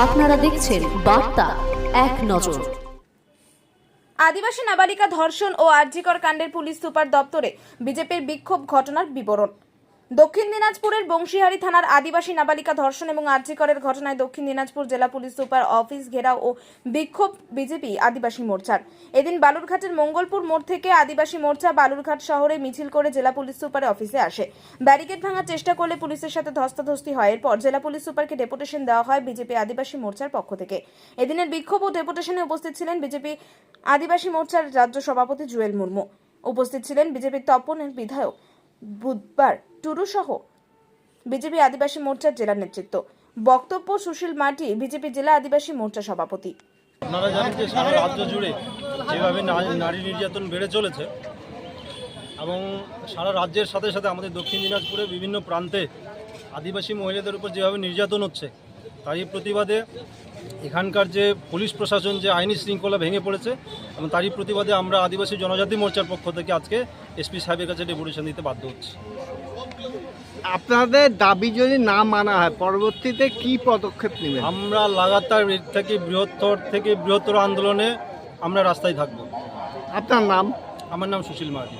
আপনারা দেখছেন বার্তা এক নজর। আদিবাসী নাবালিকা ধর্ষণ ও আরজিকর কাণ্ডের পুলিশ সুপার দপ্তরে বিজেপির বিক্ষোভ ঘটনার বিবরণ। দক্ষিণ দিনাজপুরের বংশীহারি থানার আদিবাসী নাবালিকা ধর্ষণ এবং আরজিকরের ঘটনায় দক্ষিণ দিনাজপুর জেলা পুলিশ সুপার অফিস ঘেরাও ও বিক্ষোভ বিজেপি আদিবাসী মোর্চার। এদিন বালুরঘাটের মঙ্গলপুর মোড় থেকে আদিবাসী মোর্চা বালুরঘাট শহরে মিছিল করে জেলা পুলিশ সুপারের অফিসে আসে। ব্যারিকেড ভাঙার চেষ্টা করলে পুলিশের সাথে ধস্তাধস্তি হয়। এরপর জেলা পুলিশ সুপারকে ডেপুটেশন দেওয়া হয় বিজেপি আদিবাসী মোর্চার পক্ষ থেকে। এদিনের বিক্ষোভ ও ডেপুটেশনে উপস্থিত ছিলেন বিজেপি আদিবাসী মোর্চার রাজ্য সভাপতি জুয়েল মুর্মু, উপস্থিত ছিলেন বিজেপির তপনের বিধায়ক বুধবার টুডু সহ বিজেপি আদিবাসী মোর্চার জেলা নেতৃত্ব। বক্তব্য সুশীল মাটি, বিজেপি জেলা আদিবাসী মোর্চা সভাপতি। আপনারা জানেন যে সারা রাজ্য জুড়ে যেভাবে নারী নির্যাতন বেড়ে চলেছে এবং সারা রাজ্যের সাথে সাথে আমাদের দক্ষিণ দিনাজপুরে বিভিন্ন প্রান্তে আদিবাসী মহিলাদের উপর যেভাবে নির্যাতন হচ্ছে, তারই প্রতিবাদে এখানকার যে পুলিশ প্রশাসন যে আইনি শৃঙ্খলা ভেঙে পড়েছে এবং তারই প্রতিবাদে আমরা আদিবাসী জনজাতি মোর্চার পক্ষ থেকে আজকে এসপি সাহেবের কাছে ডেপুটেশন দিতে বাধ্য হচ্ছি। আপনাদের দাবি যদি না মানা হয় পরবর্তীতে কি পদক্ষেপ নেবেন? আমরা লাগাতার এর থেকে বৃহত্তর আন্দোলনে আমরা রাস্তায় থাকব। আপনার নাম? আমার নাম সুশীল মার্ডি।